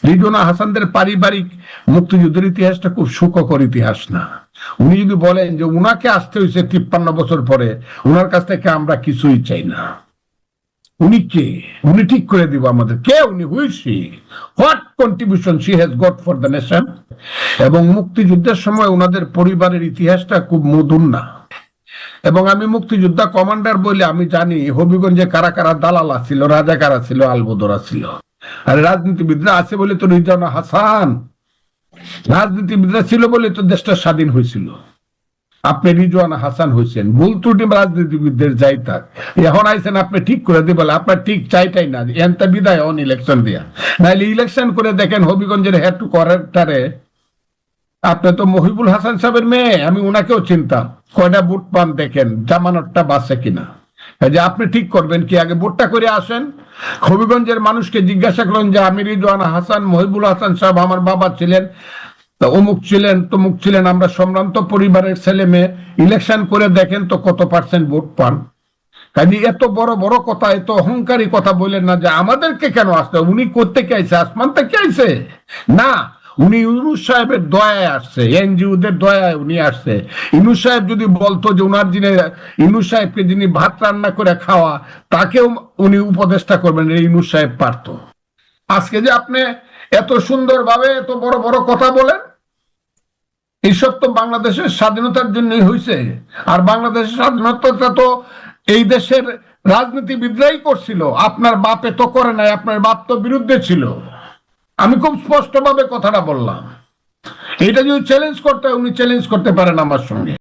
রিজওয়ানা হাসানদের পারিবারিক মুক্তিযুদ্ধের ইতিহাসটা খুব সুখকর ইতিহাস না। উনি যদি বলেন যে উনাকে আসতে হয়েছে 53 বছর পরে, উনার কাছ থেকে আমরা কিছুই চাই না, উনি কে? উনি ঠিক করে দিব আমাদের কে উনি, who is she, what contribution she has got for the nation. এবং মুক্তিযুদ্ধের সময় ওনাদের পরিবারের ইতিহাসটা খুব মধুর না। এবং আমি মুক্তিযোদ্ধা কমান্ডার বলে আমি জানি হবিগঞ্জে কারা কারা দালালা ছিল, রাজা কারা ছিল, আলবদরা ছিল। আর রাজনীতিবিদরা আছে বলে তো রিজওয়ানা হাসান, রাজনীতিবিদরা ছিল বলে তো দেশটা স্বাধীন হয়েছিল। আপনি রিজওয়ানা হাসান হয়েছেন, ভুল ত্রুটি রাজনীতিবিদদের যাই থাক, এখন আইছেন আপনি ঠিক করে দিবেন। আপনার ঠিক চাইটাই না এনতা বিদায় অন ইলেকশন দিয়া, নাইলে ইলেকশন করে দেখেন হবিগঞ্জের হেড টু কোয়ার্টারে আপনি তো মহিবুল হাসান সাহেবের মেয়ে, আমি ওনাকেও চিনতাম, কয়টা ভোট পান দেখেন, জামানতটা বাঁচে কিনা। যে আপনি ঠিক করবেন কি, আগে ভোটটা করে আসেন, হবিগঞ্জের মানুষকে জিজ্ঞাসা করেন যে আমি রিজওয়ানা হাসান, মহিবুল হাসান সাহেব আমার বাবা ছিলেন, অমুক ছিলেন, তমুক ছিলেন, আমরা সম্ভ্রান্ত পরিবারের ছেলে মেয়ে, ইলেকশন করে দেখেন তো কত পার্সেন্ট ভোট পান। কাজে এত বড় বড় কথা, এত অহংকারী কথা বলেন না যে আমাদেরকে কেন আসতে, উনি করতে কে আইছে, আসমান থেকে আইছে না, উনি ইউনূস সাহেবের দয়ায় আসছে, এনজিওদের দয়ায় উনি আসছে। ইউনূস সাহেব যদি বলতো যে উনার যিনি, ইউনূস সাহেবকে যিনি ভাত রান্না করে খাওয়া, তাকেও উনি উপদেষ্টা করবেন, ইউনূস সাহেব পারতো। আজকে যে আপনি এত সুন্দরভাবে এত বড় বড় কথা বলেন, এইসব তো বাংলাদেশের স্বাধীনতার জন্যই হয়েছে। আর বাংলাদেশের স্বাধীনতাটা তো এই দেশের রাজনীতিবিদরাই করছিল, আপনার বাপে তো করে নাই, আপনার বাপ তো বিরুদ্ধে ছিল। আমি খুব স্পষ্টভাবে কথাটা বললাম। এটা যদি চ্যালেঞ্জ করতে হয়, উনি চ্যালেঞ্জ করতে পারেন আমার সঙ্গে।